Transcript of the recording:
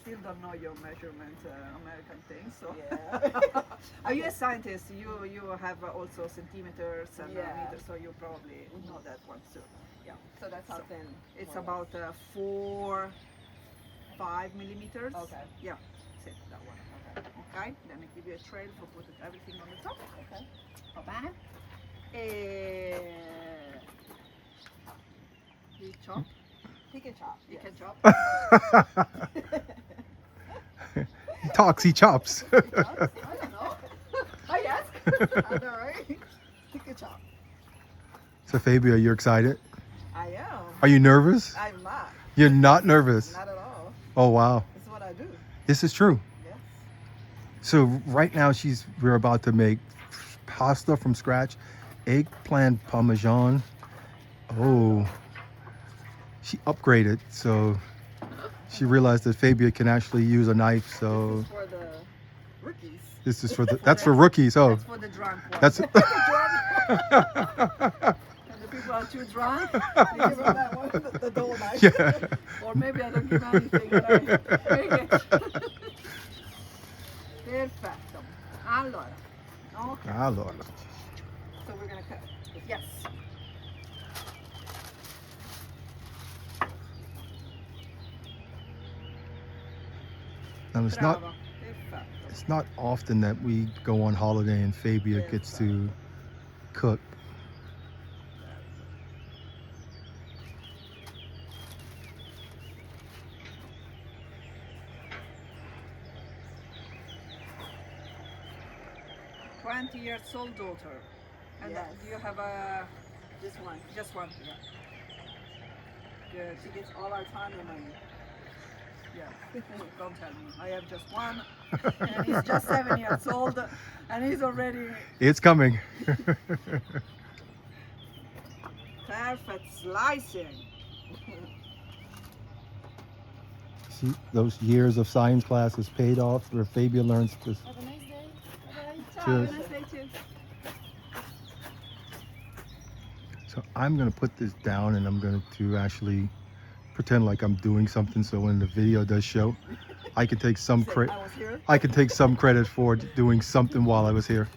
still don't know your measurement American things. So, Yeah. are you a scientist? You have also centimeters and Yeah. meters, so you probably know that one too. Yeah. So that's how So thin. it's more or about 5 millimeters. Okay. Yeah. Sit that one. less. Okay. Okay. Then I give you a trail for putting everything on the top. Okay. Va bene. You chop. He can chop. You yes. can chop. He talks, he chops. I don't know. I ask. I know, right? He can chop. So Fabio, you're excited? I am. Are you nervous? I'm not. You're not nervous. Not at all. Oh wow, It's what I do. this is true. Yes. So right now we're about to make pasta from scratch, eggplant parmesan. Oh, she upgraded, so she realized that Fabio can actually use a knife. So For the rookies. this is for that's for rookies. Oh, That's for the drunk ones. that's And the people are too drunk. You give them that one, the dull knife. yeah. Or maybe I don't give anything and I make it. Perfetto. Allora. Okay. Allora. So we're gonna cut. Yes. Now Bravo. it's not often that we go on holiday and Fabio gets to cook. Perfetto. 20-year-old daughter. And Yes. do you have a Just one. just one? Yeah. Good. She gets all our time and money. Yeah. Don't tell me. I have just one, and he's just 7 years old, and he's already It's coming. perfect slicing. See, those years of science classes paid off where Fabio learns to. Have a nice day. Bye-bye. Ciao, Cheers. nice day, cheers. So I'm gonna put this down and I'm going to actually pretend like I'm doing something. So when the video does show, I can take some Say, credit. I was here. I can take some credit for doing something while I was here.